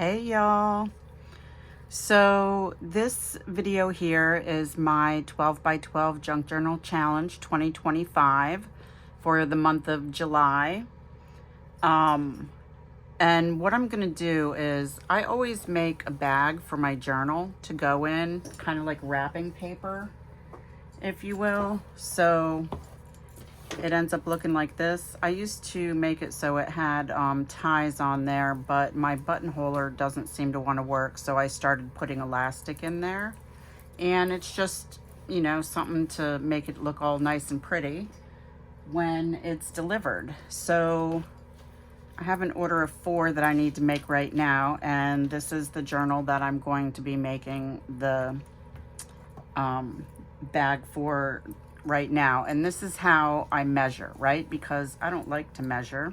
Hey y'all. So this video here is my 12 by 12 junk journal challenge 2025 for the month of July. And what I'm gonna do is I always make a bag for my journal to go in, kind of like wrapping paper, if you will. So it ends up looking like this. I used to make it so it had ties on there, but my buttonholer doesn't seem to want to work, so I started putting elastic in there. And it's just, you know, something to make it look all nice and pretty when it's delivered. So I have an order of 4 that I need to make right now, and this is the journal that I'm going to be making the bag for right now. And this is how I measure, right? Because I don't like to measure.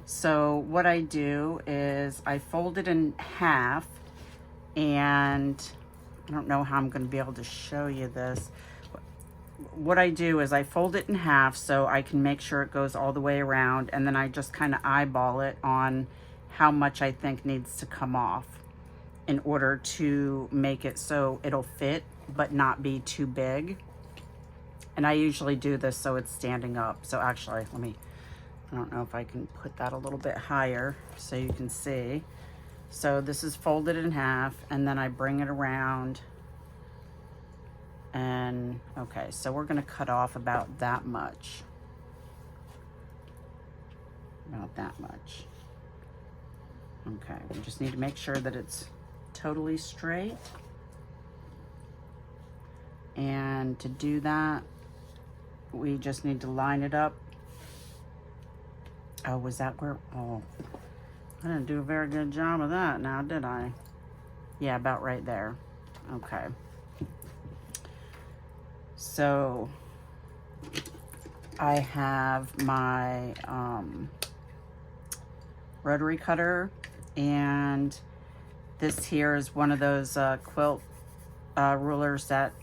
So what I do is I fold it in half, and I don't know how I'm going to be able to show you this. What I do is I fold it in half so I can make sure it goes all the way around, and then I just kind of eyeball it on how much I think needs to come off in order to make it so it'll fit but not be too big. And I usually do this so it's standing up. So actually, I don't know if I can put that a little bit higher so you can see. So this is folded in half, and then I bring it around. And okay, so we're gonna cut off about that much. About that much. Okay, we just need to make sure that it's totally straight. And to do that, we just need to line it up. Oh, was that where? Oh, I didn't do a very good job of that now, did I? Yeah, about right there. Okay. So I have my rotary cutter, and this here is one of those quilt rulers that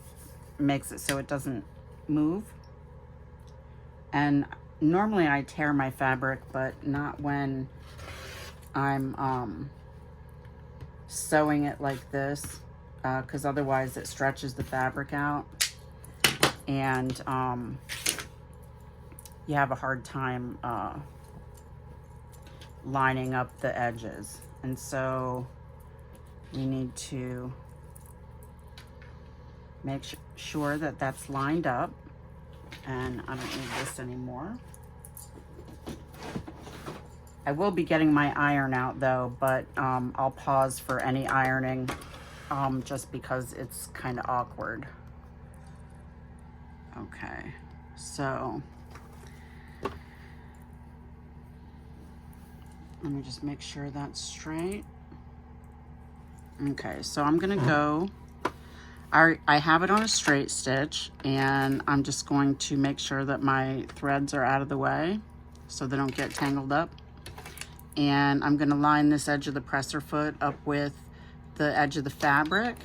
makes it so it doesn't move. And normally I tear my fabric, but not when I'm sewing it like this, because otherwise it stretches the fabric out, and you have a hard time lining up the edges. And so we need to make sure that that's lined up. And I don't need this anymore. I will be getting my iron out though, but I'll pause for any ironing just because it's kind of awkward. Okay, so let me just make sure that's straight. Okay, so I'm gonna go, I have it on a straight stitch, and I'm just going to make sure that my threads are out of the way so they don't get tangled up. And I'm going to line this edge of the presser foot up with the edge of the fabric,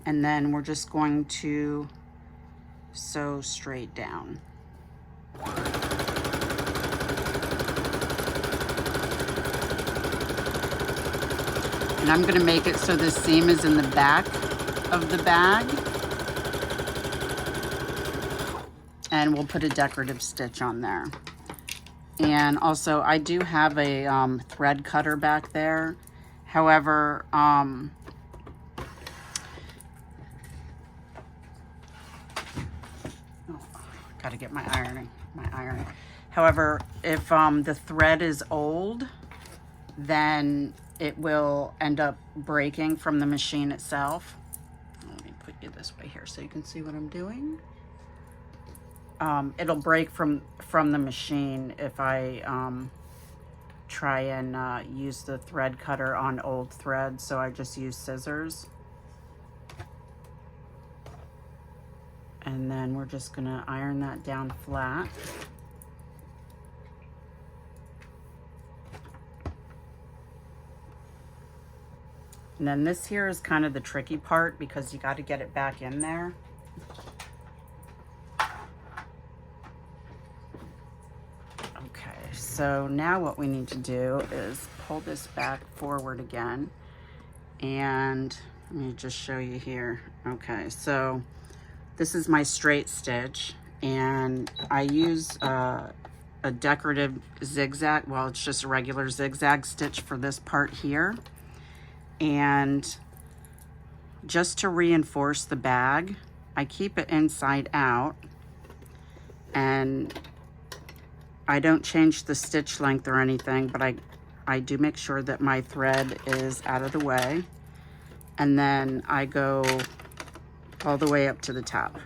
and then we're just going to sew straight down. And I'm going to make it so this seam is in the back of the bag, and we'll put a decorative stitch on there. And also I do have a thread cutter back there. However, gotta get my iron. However, if the thread is old, then it will end up breaking from the machine itself. Let me put you this way here so you can see what I'm doing. It'll break from the machine if I try and use the thread cutter on old thread, so I just use scissors. And then we're just gonna iron that down flat. And then this here is kind of the tricky part because you got to get it back in there. Okay, so now what we need to do is pull this back forward again, and let me just show you here. Okay, so this is my straight stitch, and I use a decorative zigzag. Well, it's just a regular zigzag stitch for this part here. And just to reinforce the bag, I keep it inside out, and I don't change the stitch length or anything, but I do make sure that my thread is out of the way, and then I go all the way up to the top.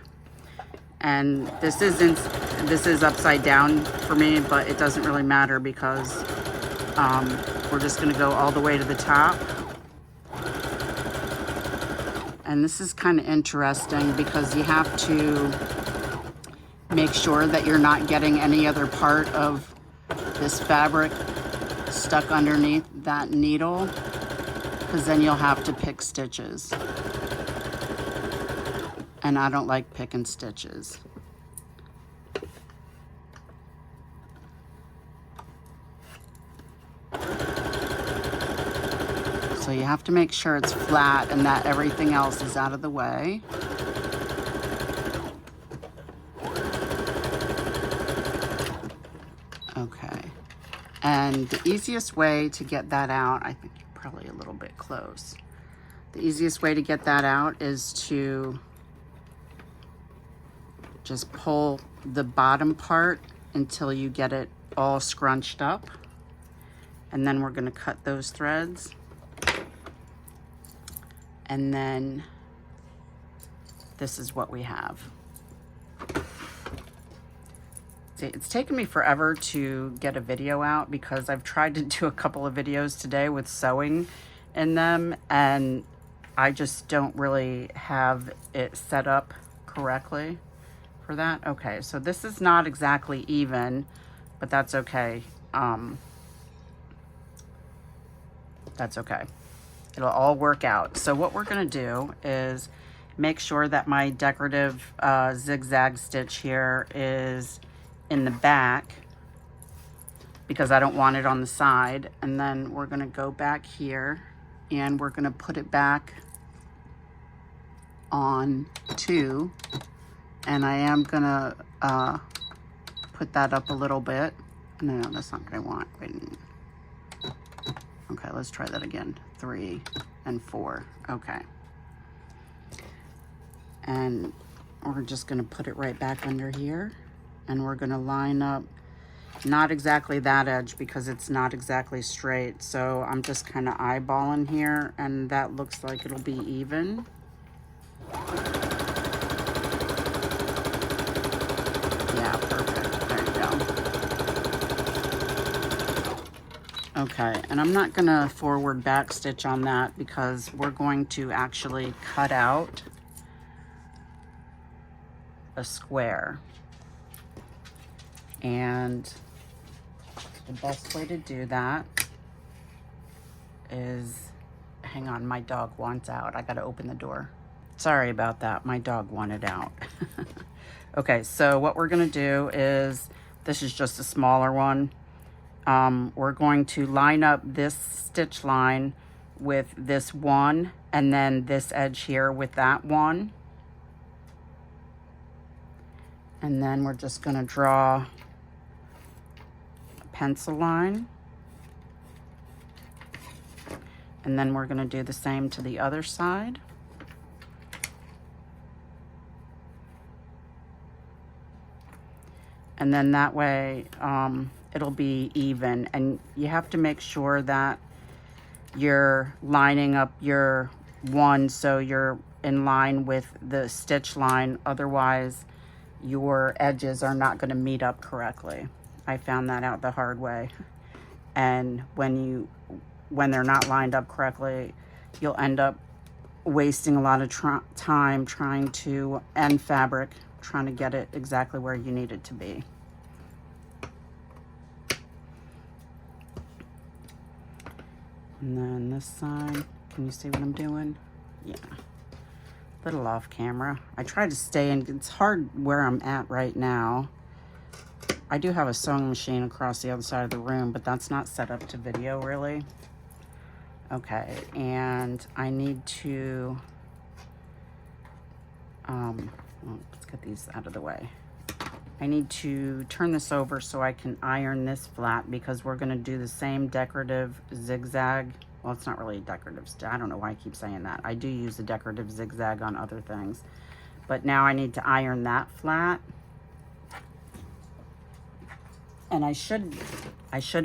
And this is upside down for me, but it doesn't really matter because we're just gonna go all the way to the top. And this is kind of interesting because you have to make sure that you're not getting any other part of this fabric stuck underneath that needle, because then you'll have to pick stitches. And I don't like picking stitches. So you have to make sure it's flat and that everything else is out of the way. Okay. And the easiest way to get that out, I think you're probably a little bit close. The easiest way to get that out is to just pull the bottom part until you get it all scrunched up. And then we're going to cut those threads. And then this is what we have. See, it's taken me forever to get a video out because I've tried to do a couple of videos today with sewing in them, and I just don't really have it set up correctly for that. Okay, so this is not exactly even, but that's okay. That's okay. It'll all work out. So what we're gonna do is make sure that my decorative zigzag stitch here is in the back because I don't want it on the side. And then we're gonna go back here and we're gonna put it back on two. And I am gonna put that up a little bit. No, that's not what I want. Wait. Okay, let's try that again. 3 and 4. Okay. And we're just gonna put it right back under here, and we're gonna line up not exactly that edge because it's not exactly straight. So I'm just kind of eyeballing here, and that looks like it'll be even. Yeah, perfect. There you go. Okay, and I'm not gonna forward back stitch on that because we're going to actually cut out a square. And the best way to do that is, hang on, my dog wants out. I gotta open the door. Sorry about that, my dog wanted out. Okay, so what we're gonna do is, this is just a smaller one. We're going to line up this stitch line with this one, and then this edge here with that one. And then we're just gonna draw a pencil line. And then we're gonna do the same to the other side. And then that way, it'll be even. And you have to make sure that you're lining up your one so you're in line with the stitch line. Otherwise, your edges are not going to meet up correctly. I found that out the hard way. And when they're not lined up correctly, you'll end up wasting a lot of time trying to end fabric, trying to get it exactly where you need it to be. And then this side, can you see what I'm doing? Yeah, a little off camera. I try to stay in, it's hard where I'm at right now. I do have a sewing machine across the other side of the room, but that's not set up to video really. Okay, and I need to, well, let's get these out of the way. I need to turn this over so I can iron this flat, because we're gonna do the same decorative zigzag. Well, it's not really a decorative, I don't know why I keep saying that. I do use a decorative zigzag on other things. But now I need to iron that flat. And I should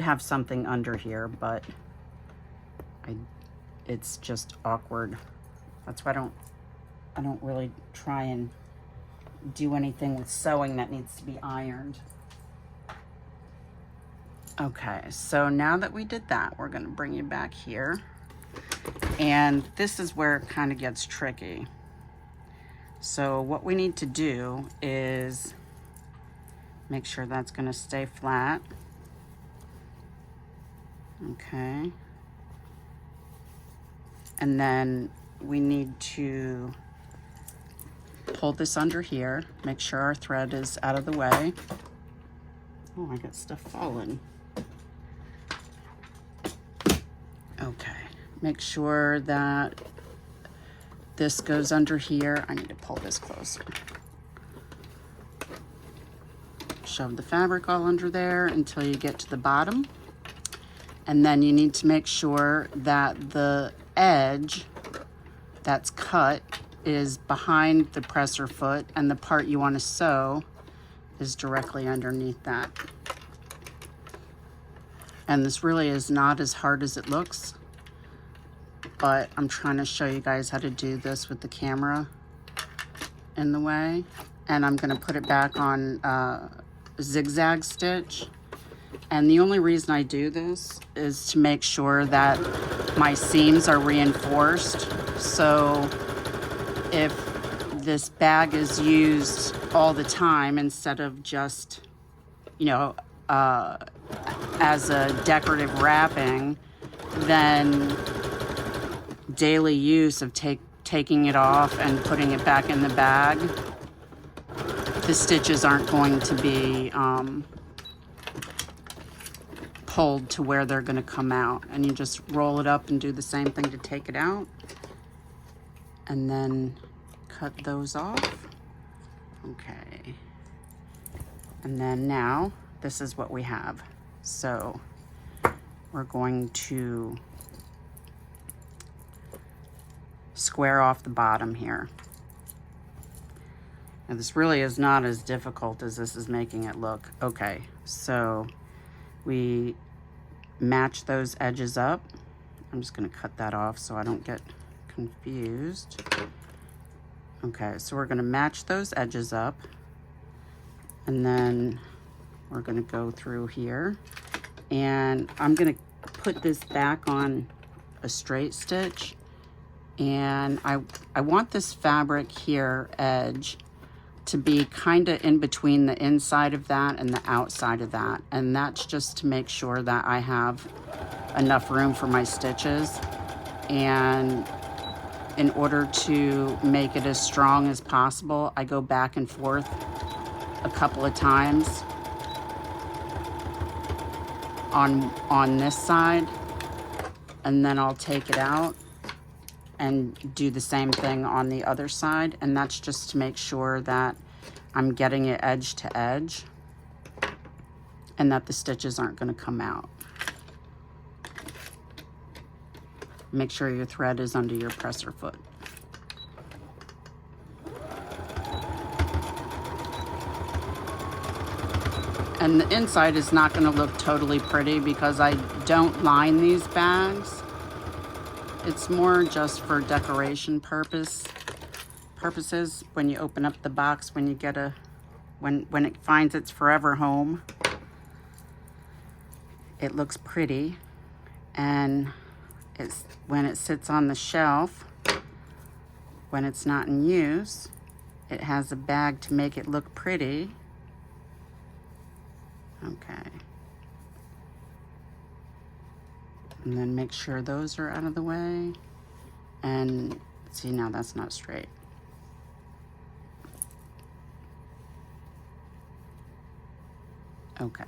have something under here, but it's just awkward. That's why I don't really try and do anything with sewing that needs to be ironed. Okay, so now that we did that, we're gonna bring you back here. And this is where it kind of gets tricky. So what we need to do is make sure that's gonna stay flat. Okay. And then we need to pull this under here, make sure our thread is out of the way. Oh, I got stuff falling. Okay, make sure that this goes under here. I need to pull this closer. Shove the fabric all under there until you get to the bottom. And then you need to make sure that the edge that's cut is behind the presser foot, and the part you want to sew is directly underneath that. And this really is not as hard as it looks, but I'm trying to show you guys how to do this with the camera in the way. And I'm going to put it back on zigzag stitch. And the only reason I do this is to make sure that my seams are reinforced. So if this bag is used all the time instead of just, you know, as a decorative wrapping, then daily use of taking it off and putting it back in the bag, the stitches aren't going to be pulled to where they're going to come out. And you just roll it up and do the same thing to take it out, and then cut those off. Okay, and then now this is what we have. So we're going to square off the bottom here. Now this really is not as difficult as this is making it look. Okay, so we match those edges up. I'm just going to cut that off so I don't get confused. Okay, so we're going to match those edges up, and then we're going to go through here, and I'm going to put this back on a straight stitch, and I want this fabric here edge to be kind of in between the inside of that and the outside of that, and that's just to make sure that I have enough room for my stitches. And in order to make it as strong as possible, I go back and forth a couple of times on this side, and then I'll take it out and do the same thing on the other side. And that's just to make sure that I'm getting it edge to edge and that the stitches aren't going to come out. Make sure your thread is under your presser foot. And the inside is not going to look totally pretty because I don't line these bags. It's more just for decoration purposes. When you open up the box, when you get when it finds its forever home, it looks pretty. And when it sits on the shelf, when it's not in use, it has a bag to make it look pretty. Okay. And then make sure those are out of the way. And see, now that's not straight. Okay.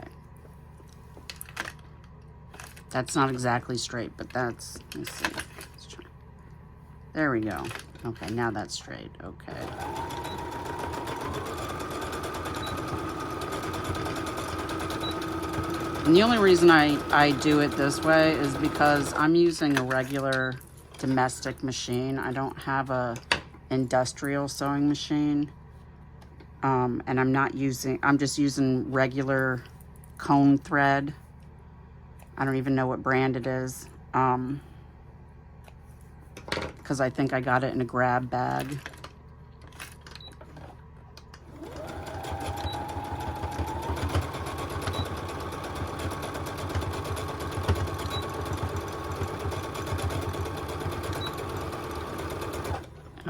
That's not exactly straight, but that's, let's see. Let's try. There we go. Okay, now that's straight. Okay. And the only reason I do it this way is because I'm using a regular domestic machine. I don't have a industrial sewing machine. And I'm just using regular cone thread. I don't even know what brand it is. Because I think I got it in a grab bag.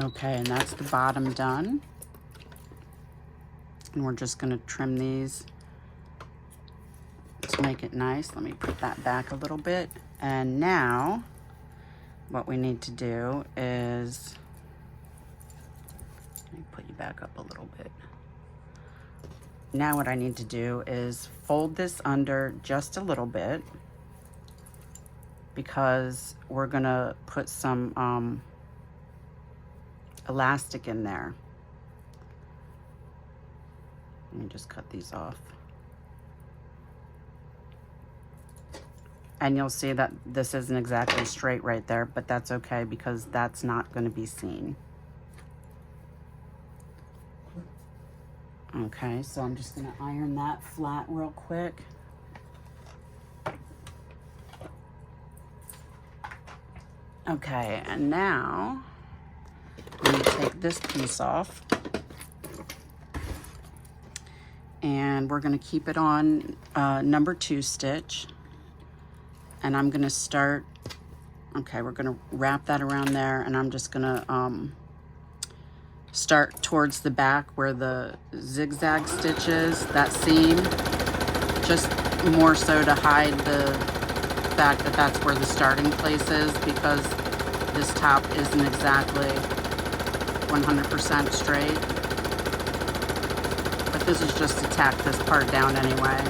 Okay, and that's the bottom done. And we're just going to trim these to make it nice. Let me put that back a little bit. And now what we need to do is, let me put you back up a little bit. Now what I need to do is fold this under just a little bit, because we're going to put some elastic in there. Let me just cut these off. And you'll see that this isn't exactly straight right there, but that's okay because that's not going to be seen. Okay, so I'm just going to iron that flat real quick. Okay, and now I'm going to take this piece off. And we're going to keep it on number 2 stitch. And I'm going to start, okay, we're going to wrap that around there, and I'm just going to start towards the back where the zigzag stitch is, that seam, just more so to hide the fact that that's where the starting place is, because this top isn't exactly 100% straight. But this is just to tack this part down anyway.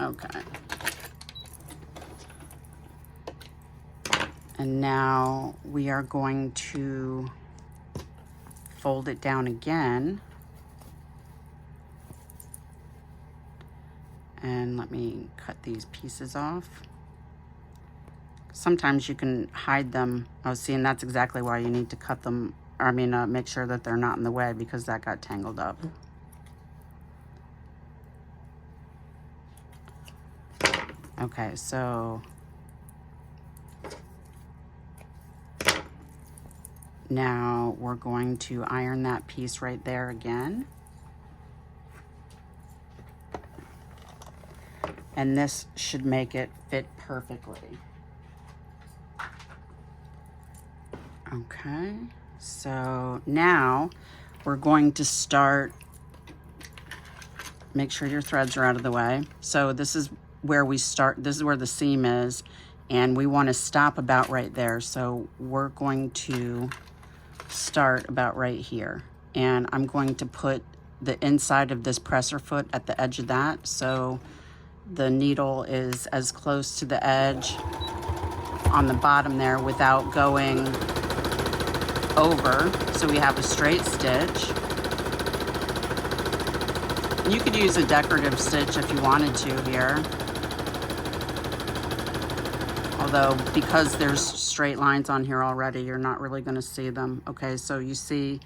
Okay. And now we are going to fold it down again. And let me cut these pieces off. Sometimes you can hide them. Oh, see, and that's exactly why you need to cut them. I mean, make sure that they're not in the way, because that got tangled up. Okay, so now we're going to iron that piece right there again. And this should make it fit perfectly. Okay, so now we're going to start, make sure your threads are out of the way. So this is where we start, this is where the seam is, and we want to stop about right there. So we're going to start about right here. And I'm going to put the inside of this presser foot at the edge of that, so the needle is as close to the edge on the bottom there without going over, so we have a straight stitch. You could use a decorative stitch if you wanted to here, although because there's straight lines on here already, you're not really going to see them. Okay, so you see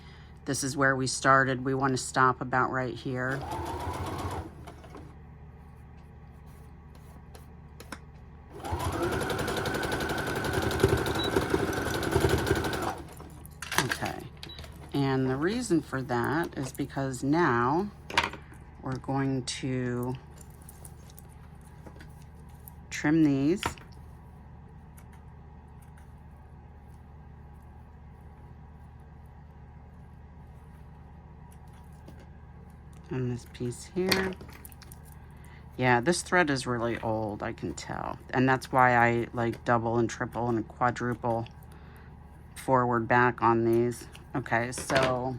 this is where we started. We want to stop about right here. And the reason for that is because now we're going to trim these. And this piece here. Yeah, this thread is really old, I can tell. And that's why I like double and triple and quadruple forward back on these. Okay, so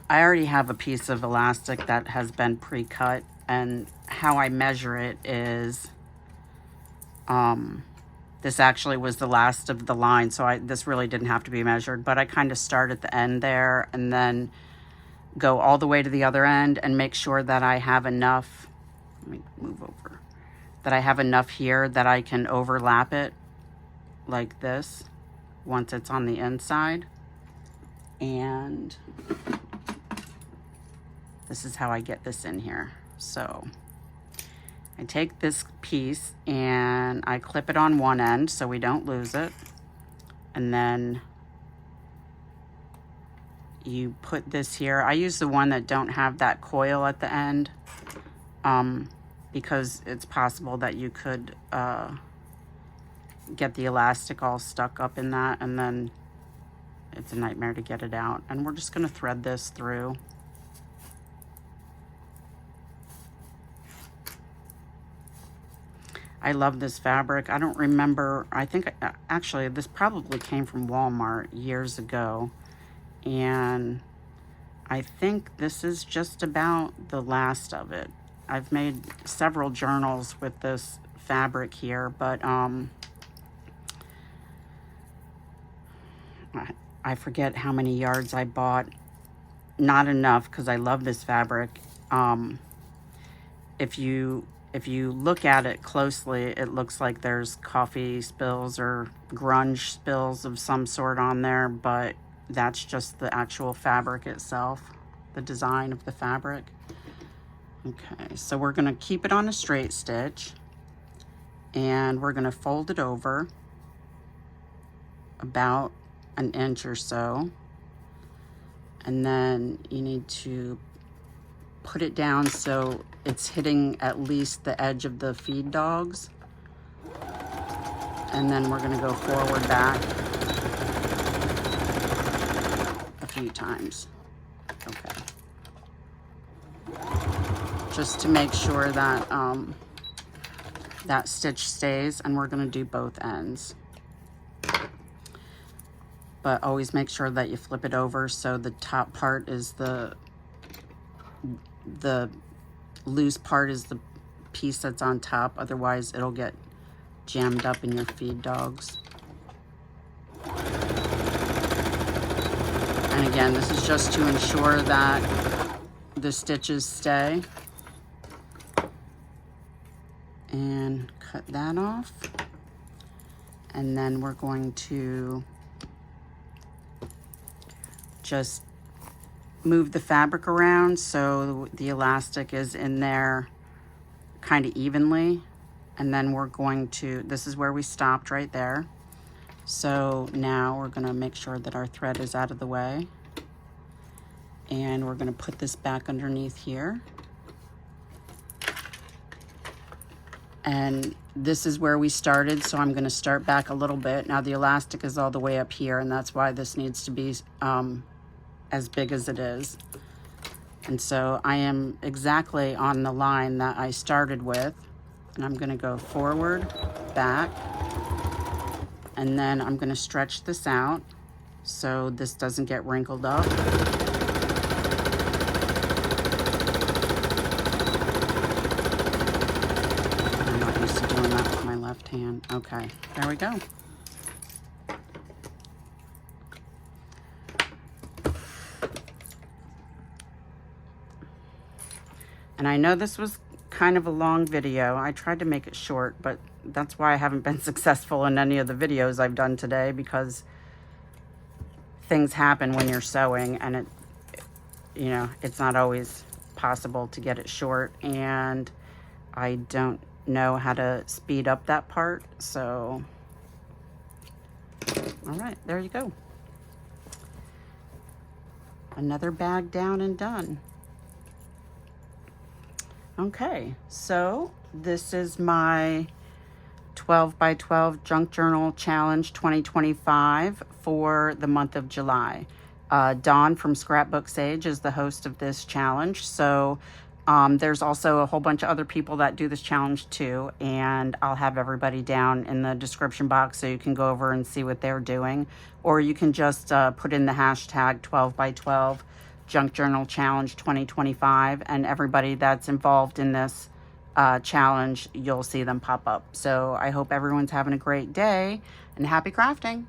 I already have a piece of elastic that has been pre-cut, and how I measure it is, this actually was the last of the line, so this really didn't have to be measured, but I kind of start at the end there and then go all the way to the other end and make sure that I have enough, let me move over, that I have enough here that I can overlap it like this once it's on the inside. And this is how I get this in here. So I take this piece and I clip it on one end so we don't lose it. And then you put this here. I use the one that don't have that coil at the end, because it's possible that you could get the elastic all stuck up in that, and then it's a nightmare to get it out. And we're just going to thread this through. I love this fabric. I don't remember, I think actually this probably came from Walmart years ago, and I think this is just about the last of it. I've made several journals with this fabric here, but I forget how many yards I bought. Not enough, because I love this fabric. If you look at it closely, it looks like there's coffee spills or grunge spills of some sort on there, but that's just the actual fabric itself, the design of the fabric. Okay, so we're going to keep it on a straight stitch, and we're going to fold it over about an inch or so, and then you need to put it down so it's hitting at least the edge of the feed dogs, and then we're going to go forward back a few times. Okay, just to make sure that that stitch stays, and we're going to do both ends. But always make sure that you flip it over so the top part is the loose part is the piece that's on top. Otherwise it'll get jammed up in your feed dogs. And again, this is just to ensure that the stitches stay. And cut that off. And then we're going to just move the fabric around so the elastic is in there kind of evenly. And then we're going to, this is where we stopped right there. So now we're going to make sure that our thread is out of the way. And we're going to put this back underneath here. And this is where we started, so I'm going to start back a little bit. Now the elastic is all the way up here, and that's why this needs to be as big as it is. And so I am exactly on the line that I started with, and I'm going to go forward, back, and then I'm going to stretch this out so this doesn't get wrinkled up. I'm not used to doing that with my left hand. Okay, there we go. And I know this was kind of a long video. I tried to make it short, but that's why I haven't been successful in any of the videos I've done today, because things happen when you're sewing, and it's not always possible to get it short, and I don't know how to speed up that part. So, all right, there you go. Another bag down and done. Okay, so this is my 12 by 12 Junk Journal Challenge 2025 for the month of July. Dawn from Scrapbook Sage is the host of this challenge. So there's also a whole bunch of other people that do this challenge too, and I'll have everybody down in the description box so you can go over and see what they're doing, or you can just put in the hashtag 12 by 12 Junk Journal Challenge 2025, and everybody that's involved in this challenge, you'll see them pop up. So I hope everyone's having a great day, and happy crafting.